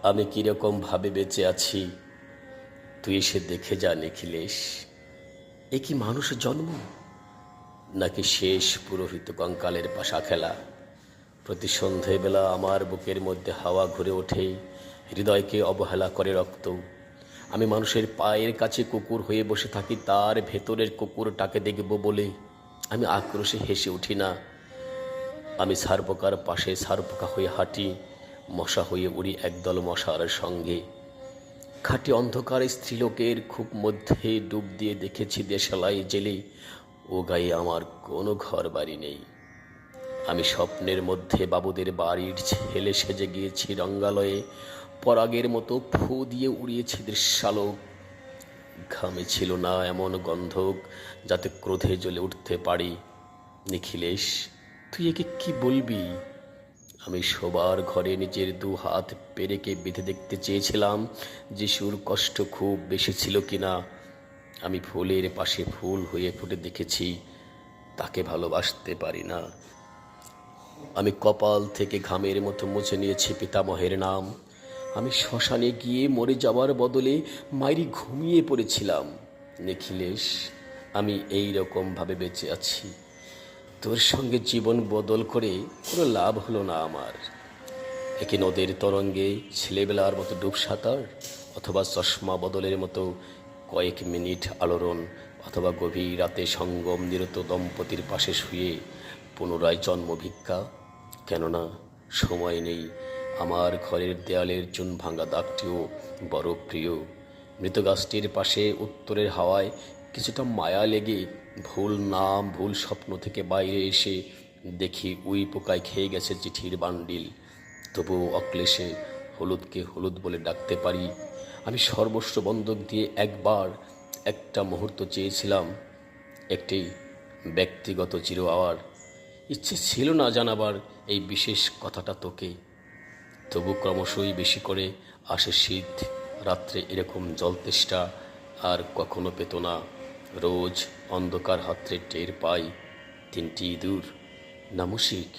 আমি কিরকম ভাবে বেঁচে আছি তুই এসে দেখে যা নিখিলেশ। এ কি মানুষের জন্ম, নাকি শেষ পুরোহিত কঙ্কালের পাশা খেলা? প্রতি সন্ধেবেলা আমার বুকের মধ্যে হাওয়া ঘুরে ওঠে, হৃদয়কে অবহেলা করে রক্ত। আমি মানুষের পায়ের কাছে কুকুর হয়ে বসে থাকি তার ভেতরের কুকুরটাকে দেখব বলে। আমি আক্রোশে হেসে উঠি না। আমি ছারপোকার পাশে ছারপোকা হয়ে হাঁটি, মশা হয়ে উড়ি একদল মশার সঙ্গে। খাঁটি অন্ধকার স্ত্রীলোকের খুব মধ্যে ডুব দিয়ে দেখেছি দেশালাই জেলে, ও গায়ে আমার কোনো ঘর বাড়ি নেই। আমি স্বপ্নের মধ্যে বাবুদের বাড়ির ছেলে সেজে গিয়েছি রঙ্গালয়ে, পরাগের মতো ফু দিয়ে উড়িয়েছি দৃশ্যালোক। ঘামে ছিল না এমন গন্ধক যাতে ক্রোধে জ্বলে উঠতে পারি। নিখিলেশ, তুই একে কি বলবি? আমি শোবার ঘরে নিজের দু হাত পেরেকে বেঁধে দেখতে চেয়েছিলাম যিশুর কষ্ট খুব বেশি ছিল কিনা। আমি ফুলের পাশে ফুল হয়ে ফুটে দেখেছি, তাকে ভালোবাসতে পারি না। আমি কপাল থেকে ঘামের মতো মুছে নিয়েছি পিতামহের নাম। আমি শ্মশানে গিয়ে মরে যাওয়ার বদলে মাইরি ঘুমিয়ে পড়েছিলাম। নিখিলেশ, আমি এই রকমভাবে বেঁচে আছি। তোর সঙ্গে জীবন বদল করে কোনো লাভ হলো না আমার। একে নদের তরঙ্গে ছেলেবেলার মতো ডুব সাঁতার, অথবা চশমা বদলের মতো কয়েক মিনিট আলোড়ন, অথবা গভীর রাতে সঙ্গম নিরত দম্পতির পাশে শুয়ে পুনরায় জন্ম ভিক্ষা। কেননা সময় নেই। আমার ঘরের দেয়ালের চুন ভাঙা দাগটিও বড় প্রিয়। মৃত গাছটির পাশে উত্তরের হাওয়ায় কিছুটা মায়া লেগে ভুল নাম ভুল স্বপ্ন থেকে বাইরে এসে দেখি উই পোকায় খেয়ে গেছে চিঠির বান্ডিল। তবুও অক্লেশে হলুদকে হলুদ বলে ডাকতে পারি। আমি সর্বস্ব বন্ধক দিয়ে একবার একটা মুহূর্ত চেয়েছিলাম, একটি ব্যক্তিগত চির আওয়ার। ইচ্ছে ছিল না জানাবার এই বিশেষ কথাটা তোকে। তবু ক্রমশই বেশি করে আসে শীত, রাত্রে এরকম জলতেষ্টা আর কখনো পেত না। রোজ অন্ধকার হাতরে টের পাই তিনটি ইঁদুর নামুশিক।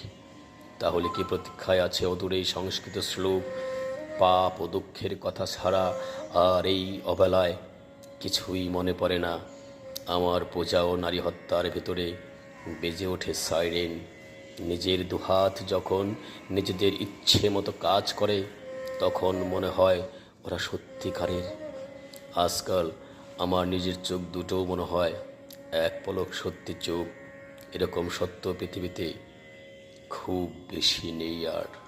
তাহলে কি প্রতীক্ষায় আছে অদূরে এই সংস্কৃত শ্লোক? পাপ ও দুঃখের কথা ছাড়া আর এই অবেলায় কিছুই মনে পড়ে না। আমার পূজা ও নারী হত্যার ভেতরে বেজে ওঠে সাইরেন। নিজের দুহাত যখন নিজেদের ইচ্ছে মতো কাজ করে, তখন মনে হয় ওরা সত্যিকারের। আজকাল আমার নিজের চোখ দুটোও মনে হয় এক পলক সত্যি চোখ। এরকম সত্য পৃথিবীতে খুব বেশি নেই আর।